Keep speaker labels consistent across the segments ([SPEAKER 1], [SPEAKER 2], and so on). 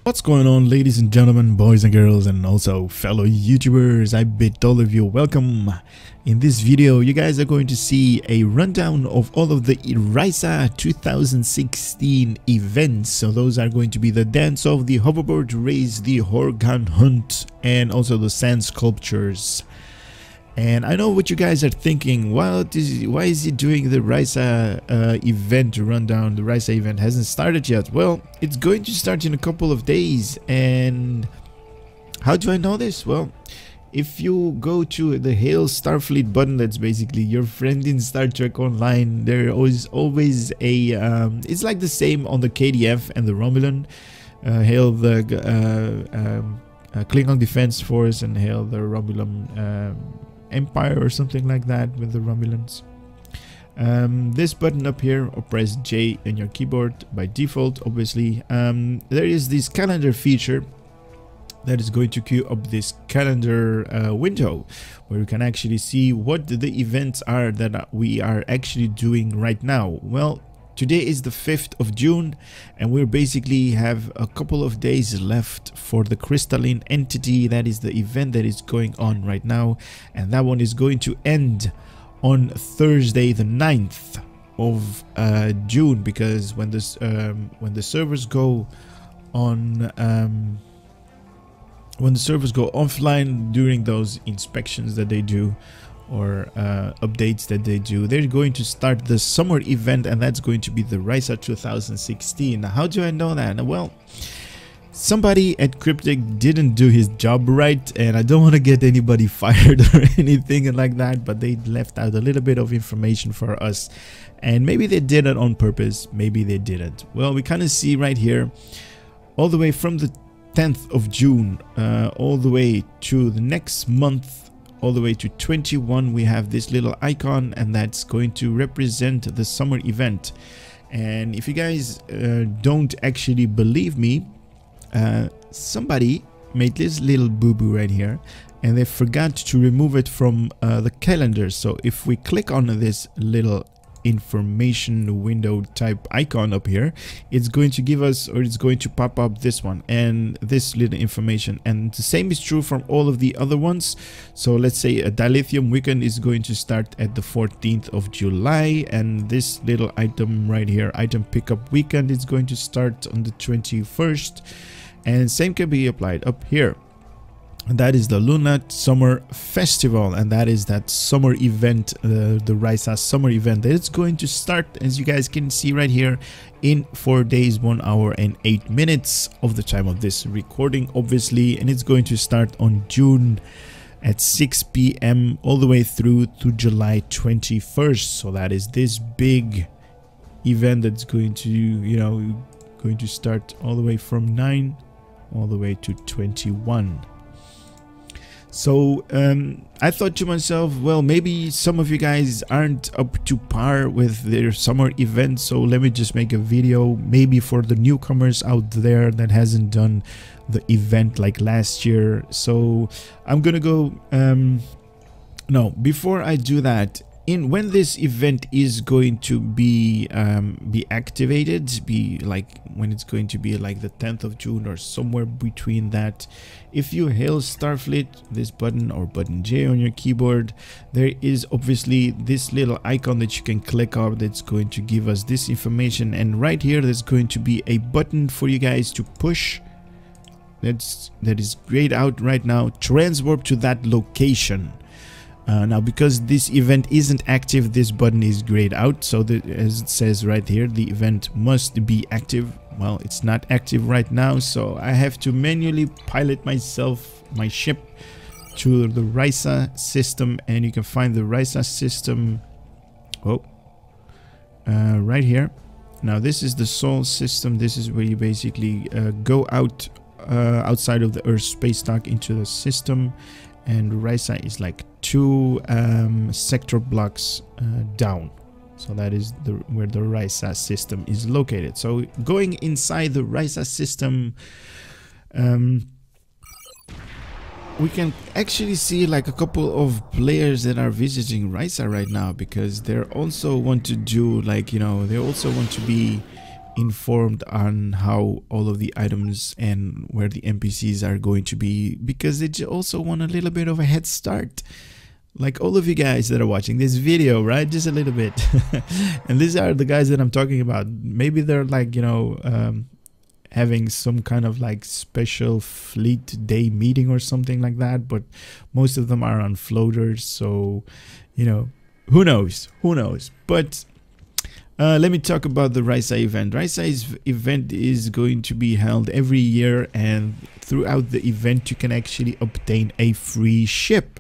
[SPEAKER 1] What's going on, ladies and gentlemen, boys and girls, and also fellow YouTubers? I bid all of you welcome. In this video, you guys are going to see a rundown of all of the Risa 2016 events. So those are going to be the dance of the hoverboard race, the organ hunt, and also the sand sculptures. And I know what you guys are thinking. Why is he doing the Risa event rundown? The Risa event hasn't started yet. Well, it's going to start in a couple of days. And how do I know this? Well, if you go to the Hail Starfleet button, that's basically your friend in Star Trek Online. There is always a it's like the same on the KDF and the Romulan. Hail the Klingon Defense Force and hail the Romulan Empire or something like that with the Romulans. This button up here, or press J on your keyboard by default, obviously. There is this calendar feature that is going to queue up this calendar window where you can actually see what the events are that we are actually doing right now. Well, today is the 5th of June, and we basically have a couple of days left for the crystalline entity. That is the event that is going on right now, and that one is going to end on Thursday the 9th of June, because when the servers go on when the servers go offline during those inspections that they do, or updates that they do, they're going to start the summer event, and that's going to be the Risa 2016. Now, how do I know that? Well, somebody at Cryptic didn't do his job right, and I don't want to get anybody fired or anything like that, but they left out a little bit of information for us, and maybe they did it on purpose, maybe they didn't. Well, we kind of see right here, all the way from the 10th of June all the way to the next month, all the way to 21, we have this little icon, and that's going to represent the summer event. And if you guys don't actually believe me, somebody made this little boo-boo right here, and they forgot to remove it from the calendar. So if we click on this little information window type icon up here, it's going to give us, or it's going to pop up this one and this little information, and the same is true from all of the other ones. So let's say a Dilithium weekend is going to start at the 14th of July, and this little item right here, item pickup weekend, is going to start on the 21st, and same can be applied up here. And that is the Luna Summer Festival, and that is that summer event, the Risa summer event, that it's going to start, as you guys can see right here, in 4 days, 1 hour and 8 minutes of the time of this recording, obviously, and it's going to start on June at 6 p.m. all the way through to July 21st. So that is this big event that's going to, you know, going to start all the way from 9 all the way to 21. So I thought to myself, well, maybe some of you guys aren't up to par with their summer events, so let me just make a video maybe for the newcomers out there that hasn't done the event like last year. So I'm gonna go no, before I do that, when this event is going to be activated, when it's going to be like the 10th of June or somewhere between that, if you hail Starfleet, this button or button J on your keyboard, there is obviously this little icon that you can click on that's going to give us this information, and right here there's going to be a button for you guys to push that is grayed out right now, transwarp to that location. Now, because this event isn't active, this button is grayed out, so as it says right here, the event must be active. Well, it's not active right now, so I have to manually pilot my ship to the Risa system, and you can find the Risa system right here. Now, this is the Sol system. This is where you basically go outside of the Earth space dock into the system, and Risa is like 2 sector blocks down. So that is where the Risa system is located. So going inside the Risa system, we can actually see like a couple of players that are visiting Risa right now, because they also want to do, like, you know, they also want to be informed on how all of the items and where the NPCs are going to be, because they also want a little bit of a head start, like all of you guys that are watching this video, right? Just a little bit. And these are the guys that I'm talking about. Maybe they're like, you know, having some kind of like special fleet day meeting or something like that, but most of them are on floaters, so you know, who knows, but let me talk about the Risa event. Risa's event is going to be held every year, and throughout the event you can actually obtain a free ship.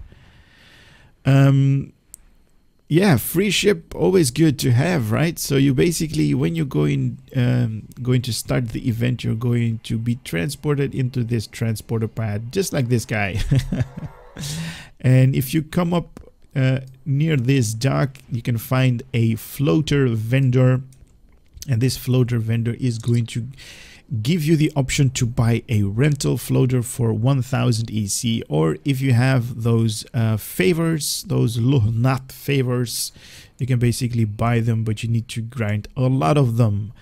[SPEAKER 1] Yeah, free ship, always good to have, right? So you basically, when you're going to start the event, you're going to be transported into this transporter pad, just like this guy. And if you come up near this dock, you can find a floater vendor, and this floater vendor is going to give you the option to buy a rental floater for 1000 EC, or if you have those favors, those Luhnat favors, you can basically buy them, but you need to grind a lot of them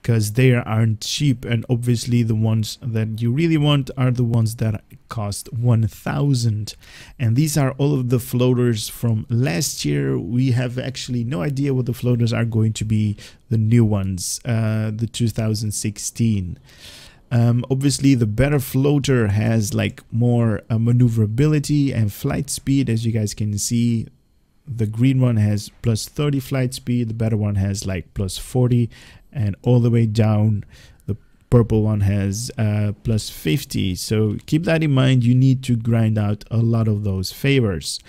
[SPEAKER 1] because they aren't cheap, and obviously the ones that you really want are the ones that cost 1000. And these are all of the floaters from last year. We have actually no idea what the floaters are going to be, the new ones, the 2016. Obviously the better floater has like more maneuverability and flight speed, as you guys can see. The green one has plus 30 flight speed, the better one has like plus 40, and all the way down the purple one has plus 50. So keep that in mind. You need to grind out a lot of those favors.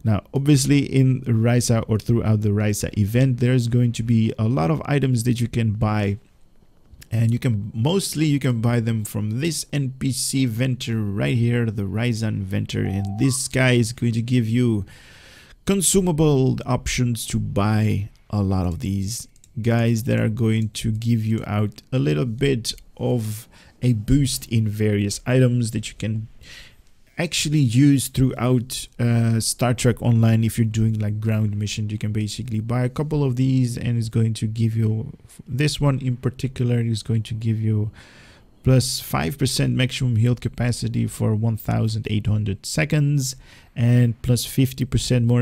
[SPEAKER 1] Now obviously in Risa, or throughout the Risa event, there's going to be a lot of items that you can buy, and you can buy them from this NPC vendor right here, the Ryzan vendor, and this guy is going to give you consumable options to buy a lot of these guys that are going to give you out a little bit of a boost in various items that you can actually use throughout Star Trek Online. If you're doing like ground missions, you can basically buy a couple of these, and it's going to give you, this one in particular is going to give you plus 5% maximum health capacity for 1800 seconds, and plus 50% more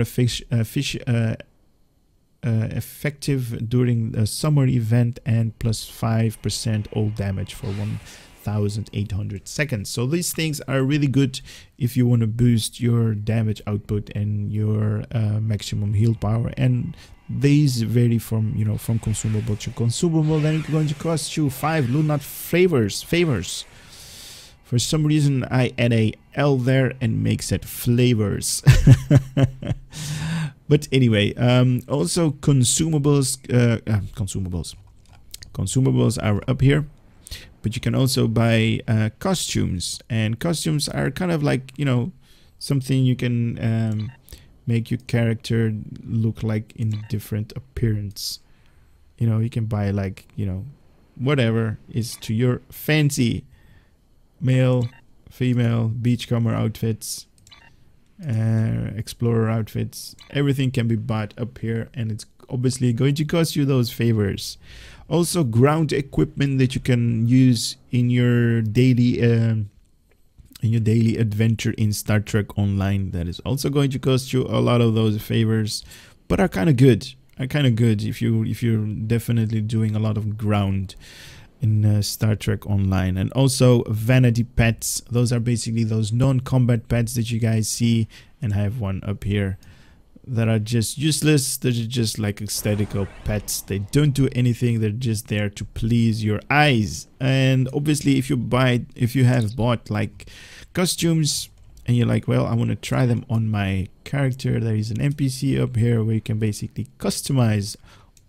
[SPEAKER 1] effective during the summer event, and plus 5% all damage for 1800 seconds. So these things are really good if you want to boost your damage output and your maximum heal power. And these vary from, you know, from consumable to consumable. Then it's going to cost you 5 Luhnat favors. For some reason I add a L there and makes it flavors. But anyway, also consumables are up here, but you can also buy costumes, and costumes are kind of like, you know, something you can make your character look like in a different appearance. You know, you can buy like, you know, whatever is to your fancy. Male, female, beachcomber outfits, explorer outfits, everything can be bought up here, and it's obviously going to cost you those favors. Also ground equipment that you can use in your daily adventure in Star Trek Online, that is also going to cost you a lot of those favors, but are kind of good. If you're definitely doing a lot of ground in Star Trek Online. And also vanity pets, those are basically those non-combat pets that you guys see, and I have one up here that are just useless. They're just like aesthetical pets. They don't do anything, they're just there to please your eyes. And obviously if you have bought like costumes and you're like, well, I want to try them on my character, there is an NPC up here where you can basically customize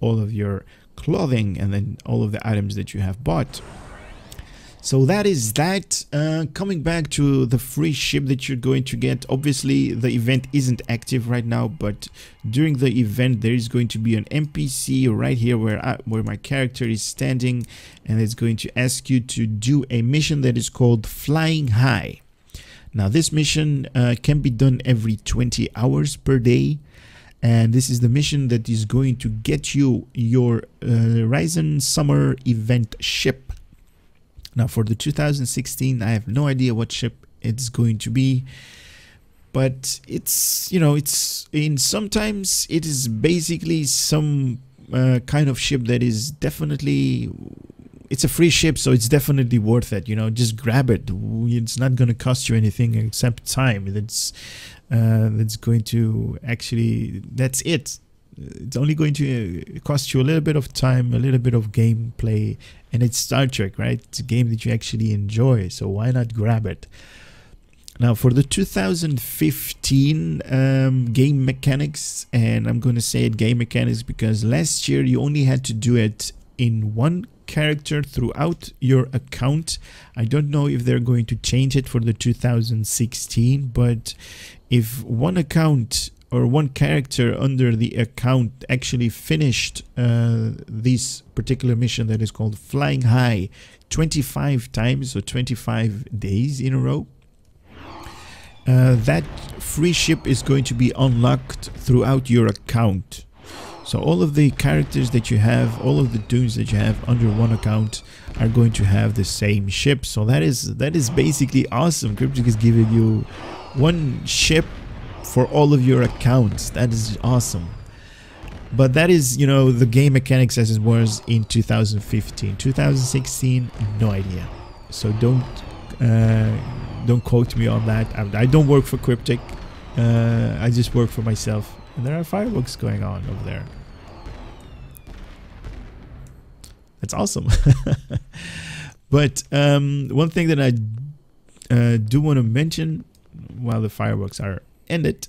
[SPEAKER 1] all of your clothing and then all of the items that you have bought. So that is that. Coming back to the free ship that you're going to get, obviously the event isn't active right now, but during the event there is going to be an NPC right here where my character is standing, and it's going to ask you to do a mission that is called Flying High. Now this mission can be done every 20 hours per day, And this is the mission that is going to get you your Ryzen Summer Event ship. Now for the 2016, I have no idea what ship it's going to be, but it's, you know, it's in, sometimes it is basically some kind of ship that is definitely, it's a free ship, so it's definitely worth it. You know, just grab it. It's not going to cost you anything except time. That's going to actually, that's it. It's only going to cost you a little bit of time, a little bit of gameplay, and it's Star Trek, right? It's a game that you actually enjoy, so why not grab it? Now for the 2015 game mechanics, and I'm going to say it game mechanics because last year you only had to do it in one character throughout your account. I don't know if they're going to change it for the 2016, but if one account or one character under the account actually finished this particular mission that is called Flying High 25 times, so 25 days in a row, that free ship is going to be unlocked throughout your account. So all of the characters that you have, all of the dudes that you have under one account are going to have the same ship. So that is basically awesome. Cryptic is giving you one ship for all of your accounts. That is awesome. But that is, you know, the game mechanics as it was in 2015. 2016, no idea. So don't quote me on that. I don't work for Cryptic. I just work for myself. And there are fireworks going on over there. That's awesome. But one thing that I do want to mention while the fireworks are ended,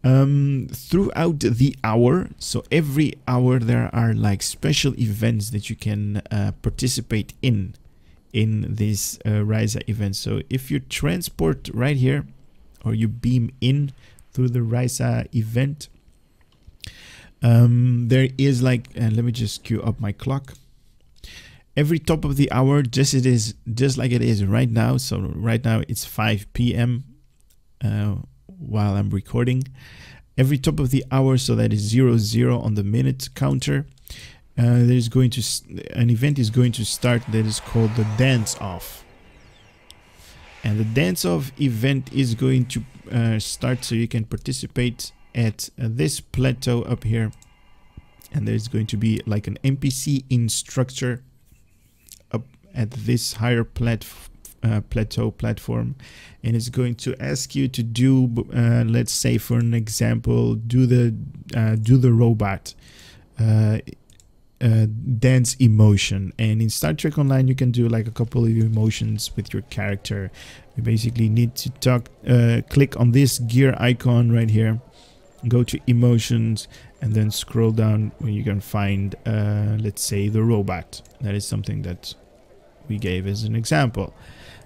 [SPEAKER 1] throughout the hour, so every hour there are like special events that you can participate in this Risa event. So if you transport right here, or you beam in through the Risa event, there is like, and let me just queue up my clock. Every top of the hour, just like it is right now. So right now it's 5 p.m. While I'm recording. Every top of the hour, so that is 00 on the minute counter, there's going to an event is going to start that is called the Dance Off. And the Dance Off event is going to start, so you can participate at this plateau up here, and there's going to be like an NPC instructor up at this higher plateau platform, and it's going to ask you to do let's say, for an example, do the robot dance emotion. And in Star Trek Online you can do like a couple of emotions with your character. You basically need to click on this gear icon right here, go to emotions, and then scroll down where you can find let's say the robot. That is something that we gave as an example.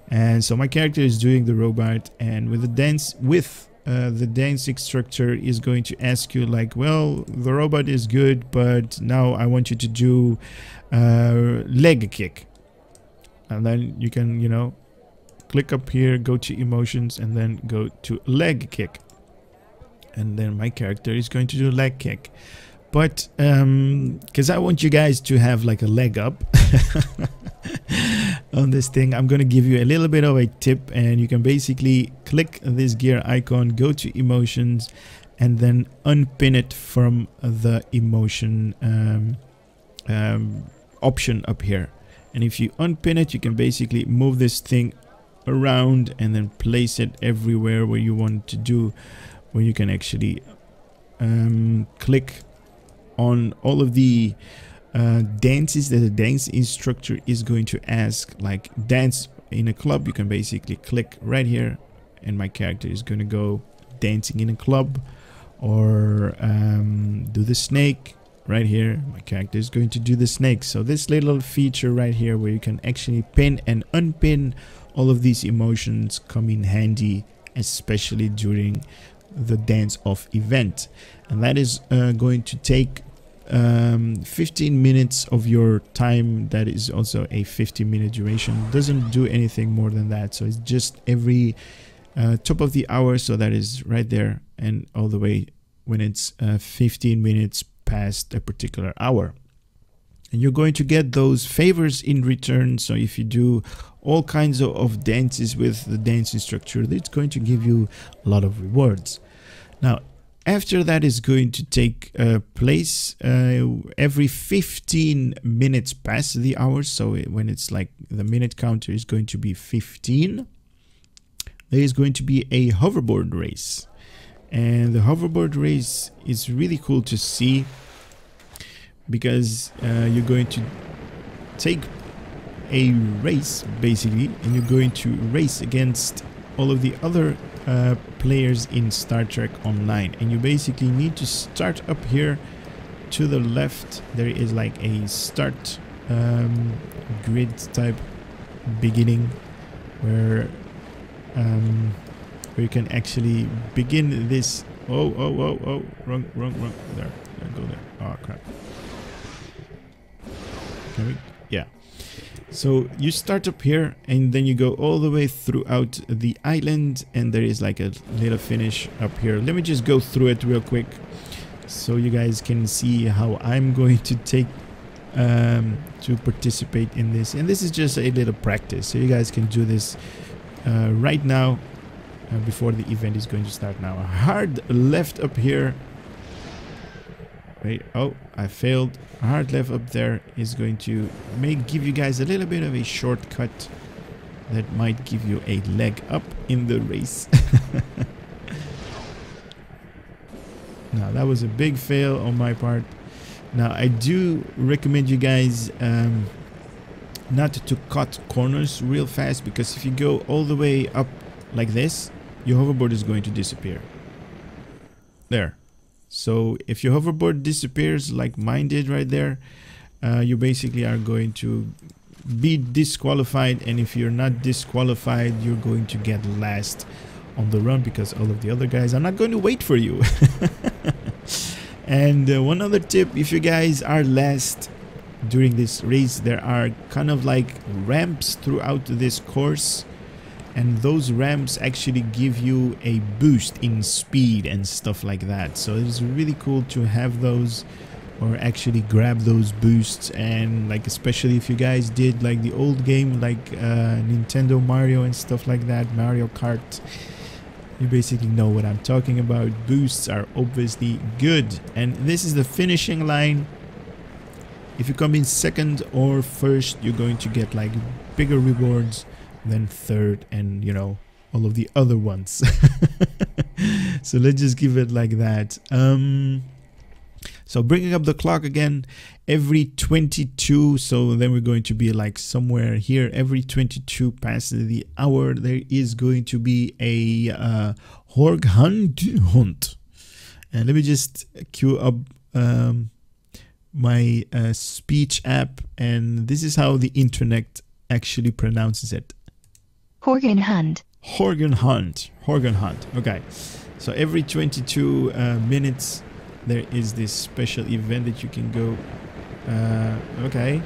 [SPEAKER 1] And so my character is doing the robot, and with the dance instructor is going to ask you like, well, the robot is good, but now I want you to do leg kick. And then you can, you know, click up here, go to emotions, and then go to leg kick. And then my character is going to do leg kick. But because I want you guys to have like a leg up on this thing, I'm going to give you a little bit of a tip, and you can basically click this gear icon, go to emotions, and then unpin it from the emotion option up here. And if you unpin it, you can basically move this thing around and then place it everywhere where you want to do, where you can actually click on all of the dances that the dance instructor is going to ask. Like dance in a club, you can basically click right here, and my character is going to go dancing in a club. Or do the snake right here, my character is going to do the snake. So this little feature right here where you can actually pin and unpin all of these emotions come in handy, especially during the Dance Off event. And that is going to take 15 minutes of your time. That is also a 15-minute duration. Doesn't do anything more than that. So it's just every top of the hour. So that is right there, and all the way when it's 15 minutes past a particular hour. And you're going to get those favors in return. So if you do all kinds of dances with the dance instructor, it's going to give you a lot of rewards. Now, after that is going to take place every 15 minutes past the hour. So when it's like the minute counter is going to be 15, there is going to be a hoverboard race. And the hoverboard race is really cool to see, because you're going to take a race basically, and you're going to race against all of the other players in Star Trek Online. And you basically need to start up here to the left. There is like a start grid type beginning where you can actually begin this. Oh, wrong, there, go there. Oh crap. Yeah, so you start up here and then you go all the way throughout the island, and there is like a little finish up here. Let me just go through it real quick so you guys can see how I'm going to take to participate in this. And this is just a little practice, so you guys can do this right now before the event is going to start. Now, hard left up here. Wait, oh, I failed. Hard left up there is going to give you guys a little bit of a shortcut that might give you a leg up in the race. Now, that was a big fail on my part. Now, I do recommend you guys not to cut corners real fast, because if you go all the way up like this, your hoverboard is going to disappear. There. So if your hoverboard disappears like mine did right there, you basically are going to be disqualified. And if you're not disqualified, you're going to get last on the run, because all of the other guys are not going to wait for you. And one other tip, if you guys are last during this race, there are kind of like ramps throughout this course. And those ramps actually give you a boost in speed and stuff like that. So it's really cool to have those, or actually grab those boosts. And like, especially if you guys did like the old game, like Nintendo Mario and stuff like that, Mario Kart, you basically know what I'm talking about. Boosts are obviously good. And this is the finishing line. If you come in second or first, you're going to get like bigger rewards than third, and you know, all of the other ones. So let's just give it like that. So bringing up the clock again, every 22, so then we're going to be like somewhere here, every 22 past the hour, there is going to be a Horg hunt. And let me just queue up my speech app, and this is how the internet actually pronounces it.
[SPEAKER 2] Horgan Hunt.
[SPEAKER 1] Horgan Hunt. Horgan Hunt. Okay. So every 22 minutes, there is this special event that you can go. Okay.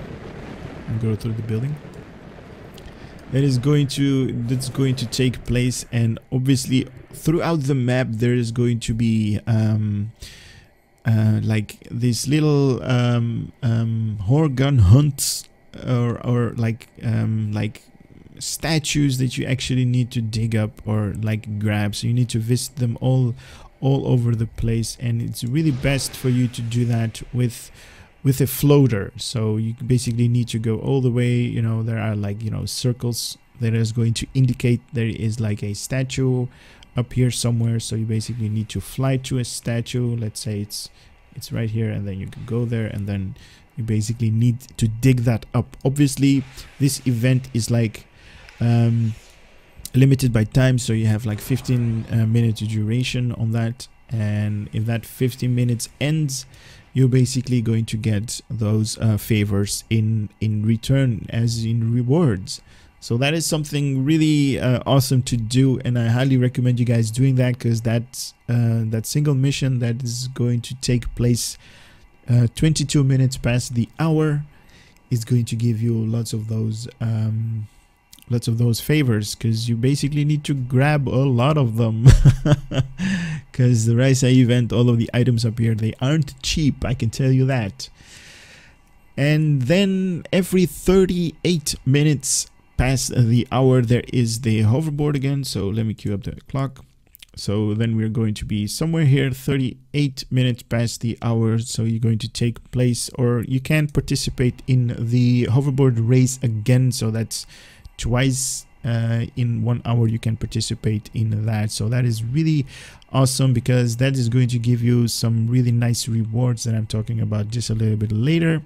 [SPEAKER 1] And go through the building. That's going to take place, and obviously throughout the map there is going to be like these little Horgan hunts, or like statues that you actually need to dig up or like grab. So you need to visit them all over the place, and it's really best for you to do that with a floater. So you basically need to go all the way, you know, there are like, you know, circles that is going to indicate there is like a statue up here somewhere. So you basically need to fly to a statue. Let's say it's right here, and then you can go there, and then you basically need to dig that up. Obviously this event is like limited by time, so you have like 15 minutes duration on that, and if that 15 minutes ends, you're basically going to get those favors in return, as in rewards. So that is something really awesome to do, and I highly recommend you guys doing that, because that single mission that is going to take place 22 minutes past the hour is going to give you lots of those favors, because you basically need to grab a lot of them. because the Risa event, all of the items up here, they aren't cheap, I can tell you that. And then every 38 minutes past the hour, there is the hoverboard again. So let me cue up the clock. So then we're going to be somewhere here 38 minutes past the hour. So you're going to take place, or you can participate in the hoverboard race again. So that's twice in 1 hour you can participate in that. So that is really awesome, because that is going to give you some really nice rewards that I'm talking about just a little bit later.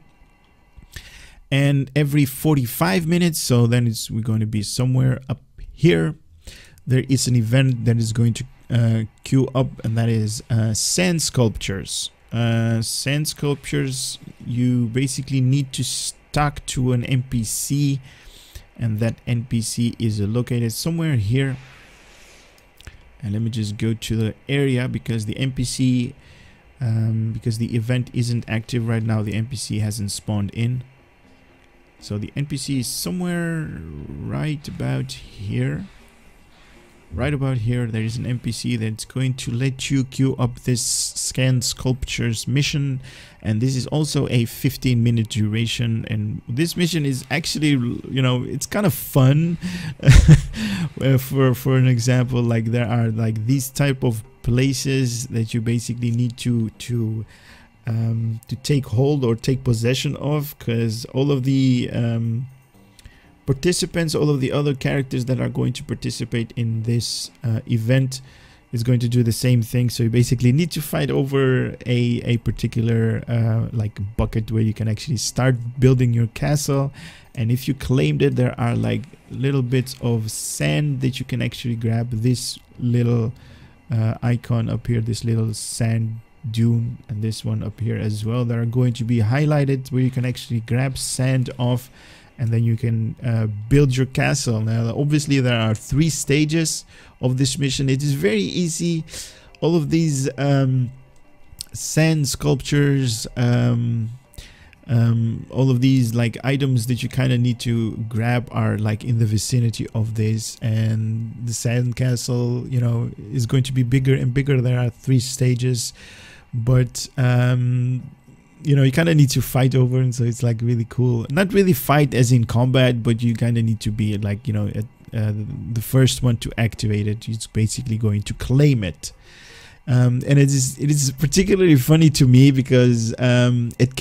[SPEAKER 1] And every 45 minutes, so then we're going to be somewhere up here, there is an event that is going to queue up, and that is sand sculptures. Sand sculptures, you basically need to talk to an NPC, and that NPC is located somewhere here. And let me just go to the area, because the NPC, because the event isn't active right now, the NPC hasn't spawned in. So the NPC is somewhere right about here. Right about here, there is an NPC that's going to let you queue up this scan sculptures mission, and this is also a 15-minute duration. And this mission is actually, you know, it's kind of fun. for an example, like there are like these type of places that you basically need to take hold or take possession of, because all of the participants, all of the other characters that are going to participate in this event is going to do the same thing. So you basically need to fight over a particular like bucket where you can actually start building your castle. And if you claimed it, there are like little bits of sand that you can actually grab. This little icon up here, this little sand dune, and this one up here as well, that are going to be highlighted, where you can actually grab sand off, and then you can build your castle. Now obviously there are 3 stages of this mission. It is very easy. All of these sand sculptures, all of these like items that you kind of need to grab are like in the vicinity of this. And the sand castle, you know, is going to be bigger and bigger. There are 3 stages, but you know, you kind of need to fight over, and so it's like really cool. Not really fight as in combat, but you kind of need to be like, you know, the first one to activate it. It's basically going to claim it. And it is particularly funny to me, because it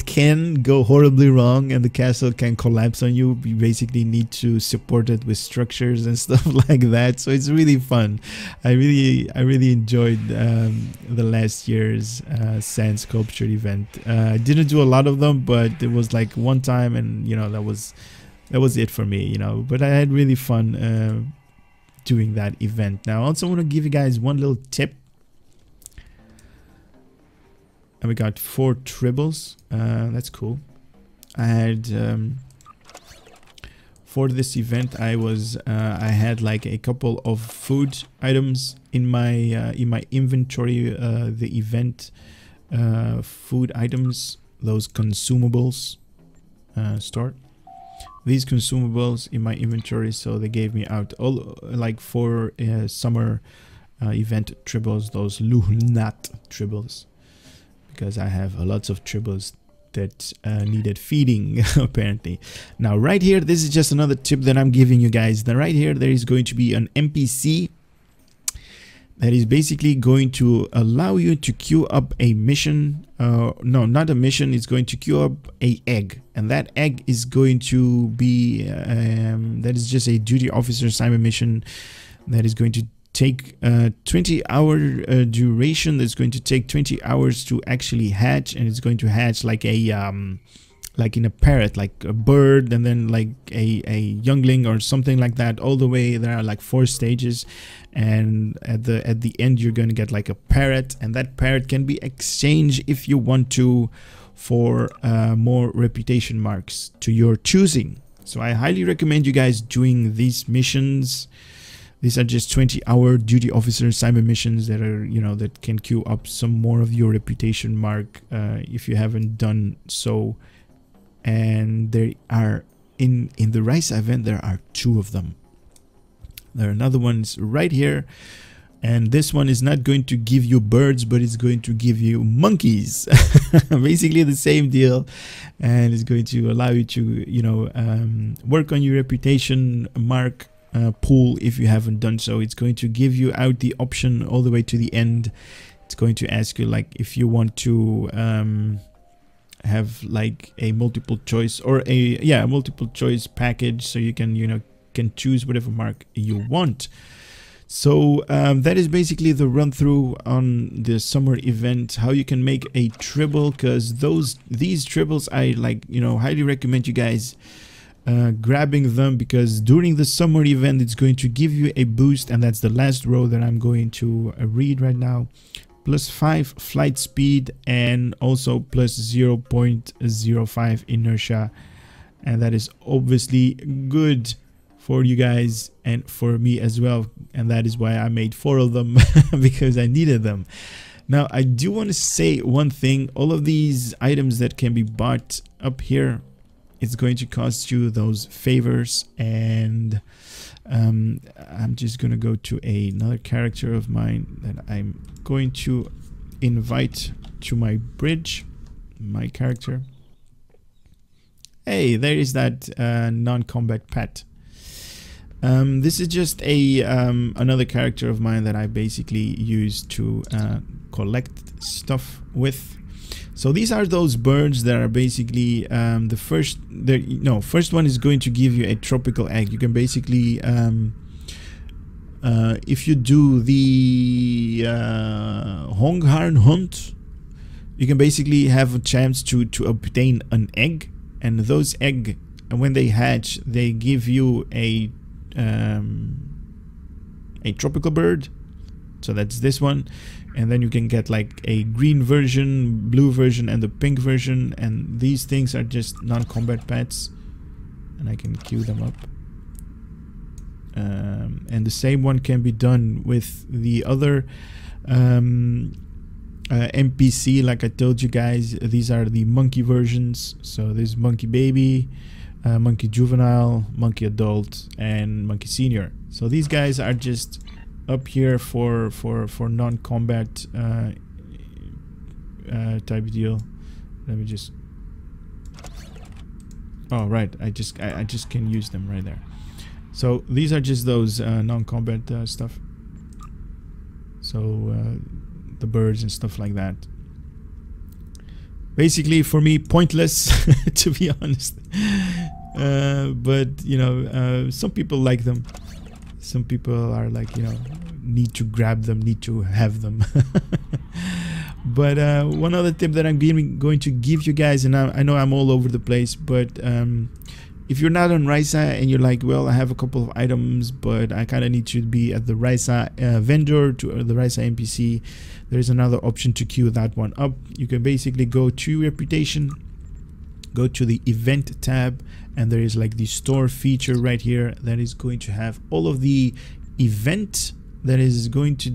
[SPEAKER 1] can go horribly wrong, and the castle can collapse on you. You basically need to support it with structures and stuff like that. So it's really fun. I really enjoyed the last year's sand sculpture event. I didn't do a lot of them, but it was like one time, and you know, that was it for me, you know. But I had really fun doing that event. Now I also want to give you guys one little tip. And we got 4 tribbles. That's cool. I had for this event, I had like a couple of food items in my inventory. The event food items, those consumables store. These consumables in my inventory, so they gave me out all like 4 summer event tribbles, those Luhnat tribbles. Because I have lots of tribbles that needed feeding apparently. Now right here, this is just another tip that I'm giving you guys. Then right here, there is going to be an NPC that is basically going to allow you to queue up a mission. No, not a mission. It's going to queue up a egg, and that egg is going to be that is just a duty officer assignment mission that is going to take 20-hour duration. That's going to take 20 hours to actually hatch, and it's going to hatch like a like in a parrot, like a bird, and then like a youngling or something like that. All the way there are like 4 stages, and at the end you're going to get like a parrot, and that parrot can be exchanged if you want to for more reputation marks to your choosing. So I highly recommend you guys doing these missions. These are just 20-hour duty officer assignment missions that are, you know, that can queue up some more of your reputation mark if you haven't done so. And there are in the Risa event, there are 2 of them. There are another ones right here, And this one is not going to give you birds, but it's going to give you monkeys. Basically the same deal, and it's going to allow you to, you know, work on your reputation mark pool if you haven't done so. It's going to give you out the option all the way to the end. It's going to ask you like if you want to have like a multiple choice or a multiple choice package, so you can, you know, can choose whatever mark you want. So that is basically the run through on the summer event, how you can make a tribble, because these tribbles I like, you know, highly recommend you guys grabbing them, because during the summer event it's going to give you a boost, and that's the last row that I'm going to read right now. +5 flight speed and also +0.05 inertia, and that is obviously good for you guys and for me as well, and that is why I made 4 of them because I needed them. Now I do want to say one thing: all of these items that can be bought up here, it's going to cost you those favors, and I'm just gonna go to another character of mine that I'm going to invite to my bridge, my character. Hey, there is that non-combat pet. This is just a another character of mine that I basically use to collect stuff with. So these are those birds that are basically the first one is going to give you a tropical egg. You can basically if you do the Honghorn hunt, you can basically have a chance to obtain an egg, and those egg, when they hatch, they give you a tropical bird. So that's this one, and then you can get like a green version, blue version, and the pink version, and these things are just non-combat pets, and I can queue them up. And the same one can be done with the other NPC. Like I told you guys, these are the monkey versions. So there's monkey baby, monkey juvenile, monkey adult, and monkey senior. So these guys are just up here for non-combat type deal. Let me just, oh right, I just can use them right there. So these are just those non-combat stuff, so the birds and stuff like that. Basically for me pointless to be honest, but you know, some people like them. Some people are like, you know, need to grab them, need to have them. But one other tip that I'm going to give you guys, and I know I'm all over the place, but if you're not on Risa and you're like, well, I have a couple of items, but I kind of need to be at the Risa vendor, to the Risa NPC, there's another option to queue that one up. You can basically go to reputation, go to the event tab, and there is like the store feature right here that is going to have all of the event that is going to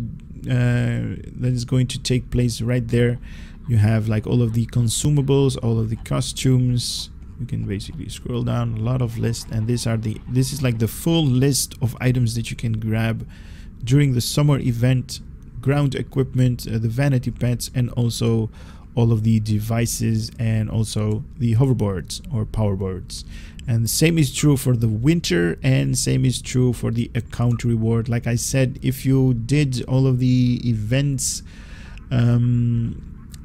[SPEAKER 1] take place right there. You have like all of the consumables, all of the costumes. You can basically scroll down, a lot of lists, and this is like the full list of items that you can grab during the summer event: ground equipment, the vanity pets, and also all of the devices, and also the hoverboards or powerboards. And the same is true for the winter, and same is true for the account reward. Like I said, if you did all of the events,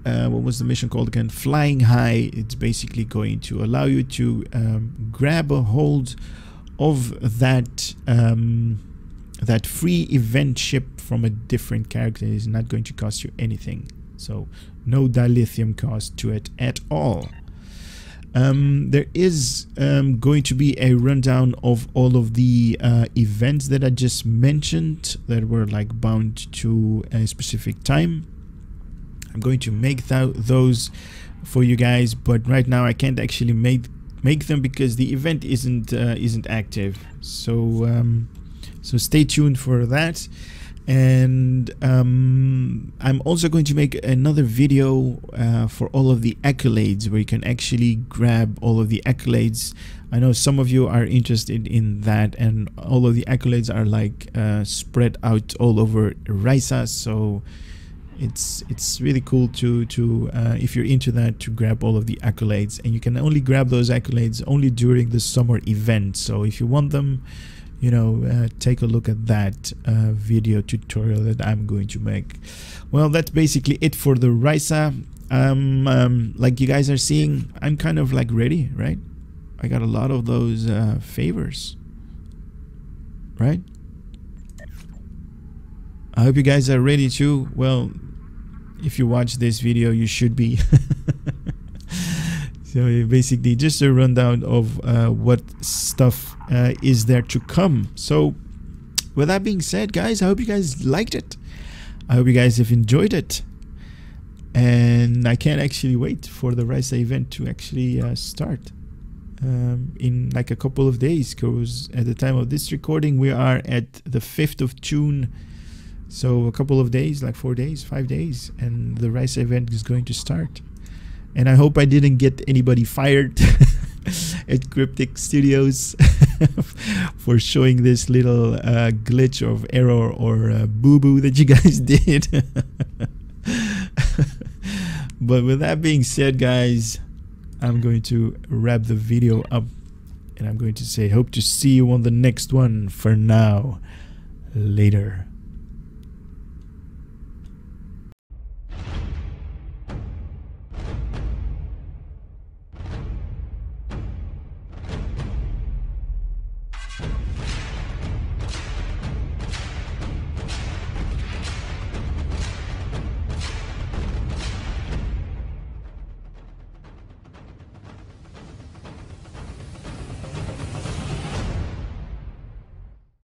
[SPEAKER 1] what was the mission called again? Flying high. It's basically going to allow you to grab a hold of that that free event ship from a different character. It is not going to cost you anything, so no dilithium cost to it at all. There is going to be a rundown of all of the events that I just mentioned that were like bound to a specific time. I'm going to make those for you guys, but right now I can't actually make them because the event isn't active. So so stay tuned for that. And I'm also going to make another video for all of the accolades, where you can actually grab all of the accolades. I know some of you are interested in that, and all of the accolades are like spread out all over Risa, so it's really cool to if you're into that, to grab all of the accolades. And you can only grab those accolades only during the summer event, so if you want them, you know, take a look at that video tutorial that I'm going to make. Well, that's basically it for the Risa. Like you guys are seeing, I'm kind of like ready, right? I got a lot of those favors, right? I hope you guys are ready too. Well, if you watch this video, you should be. So basically just a rundown of what stuff is there to come. So with that being said, guys, I hope you guys liked it. I hope you guys have enjoyed it. And I can't actually wait for the Risa event to actually start in like a couple of days, because at the time of this recording we are at the 5th of June. So a couple of days, like 4 days, 5 days, and the Risa event is going to start. And I hope I didn't get anybody fired at Cryptic Studios for showing this little glitch of error or boo-boo that you guys did. But with that being said, guys, I'm going to wrap the video up, and I'm going to say hope to see you on the next one. For now, later.